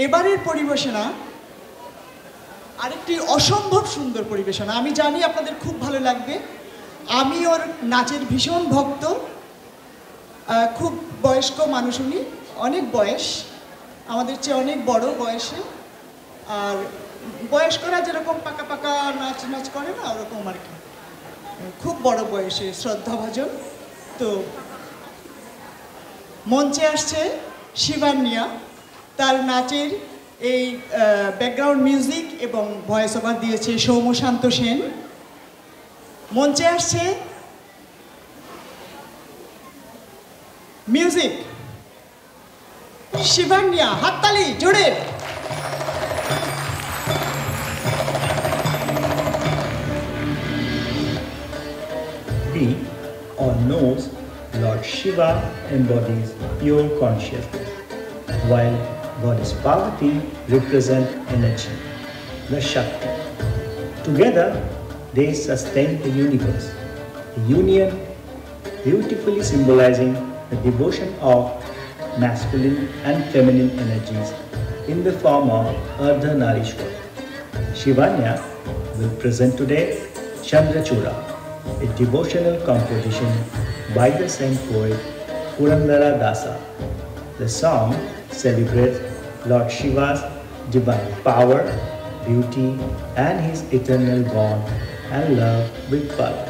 এবারের পরিবেশনা আরেকটি অসম্ভব সুন্দর পরিবেশনা। আমি জানি আপনাদের খুব ভালো লাগবে। আমি ওর নাচের ভীষণ ভক্ত। খুব বয়স্ক মানুষ উনি, অনেক বয়স, আমাদের চেয়ে অনেক বড় বয়সে। আর বয়স্করা যেরকম পাকা পাকা নাচ করে না, ওরকম আর কি, খুব বড় বয়সে, শ্রদ্ধাভাজন। তো মঞ্চে আসছে শিবান্যা। তার নাচের এই ব্যাকগ্রাউন্ড মিউজিক এবং ভয়েস ওভার দিয়েছে সৌম্যশান্ত সেন। মঞ্চে আসছে মিউজিক শিবান্যা, হাততালি জোরে। We all knows Lord Shiva embodies pure consciousness, while Goddess Parvati represents energy, the Shakti. Together, they sustain the universe. The union beautifully symbolizing the devotion of masculine and feminine energies in the form of Ardhanarishwar. Shivanya will present today Chandrachura, a devotional composition by the saint poet Purandara Dasa. The song celebrates Lord Shiva's divine power, beauty, and his eternal bond and love with Parvati.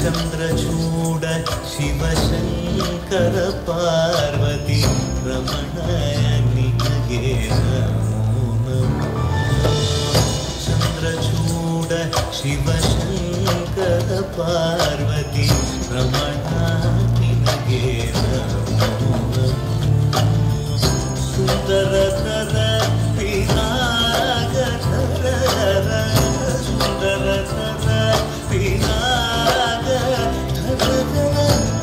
Chandrachud Shivshankar Parvati रमणाय निगे Namo Namo. Chandrachud Shivshankar Parvati रमणाय निगे Namo Namo. सुंदरतर पिनागधर सुंदरतर पिनाग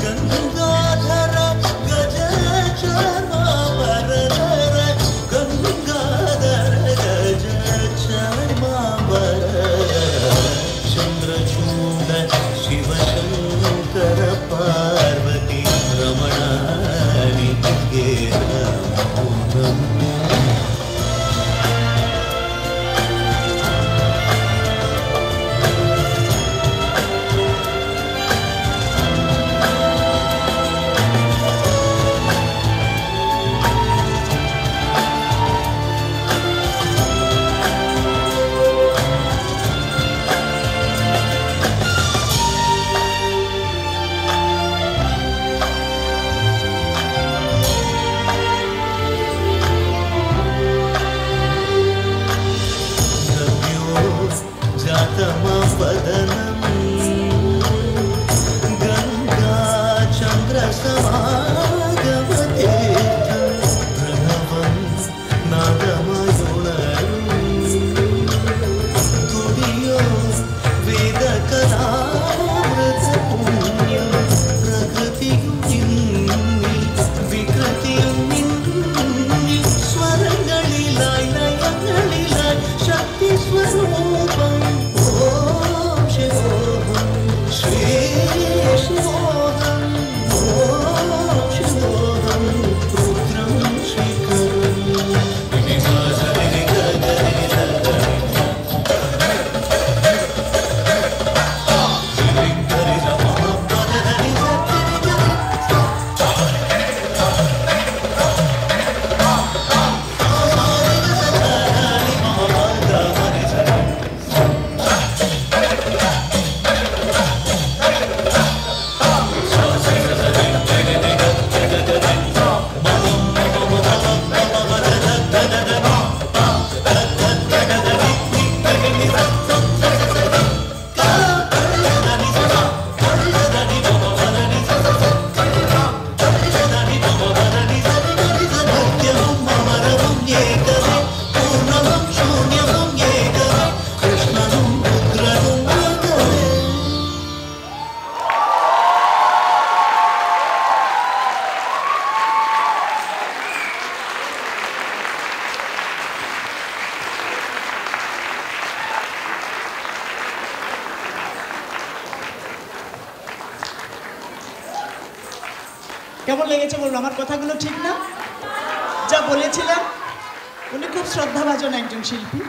Gangadhar गज चर्मावर गंगाधर गज चर्मावर কেমন লেগেছে বলুন? আমার কথাগুলো ঠিক না? যা বলেছিলাম, উনি খুব শ্রদ্ধাভাজন একজন শিল্পী।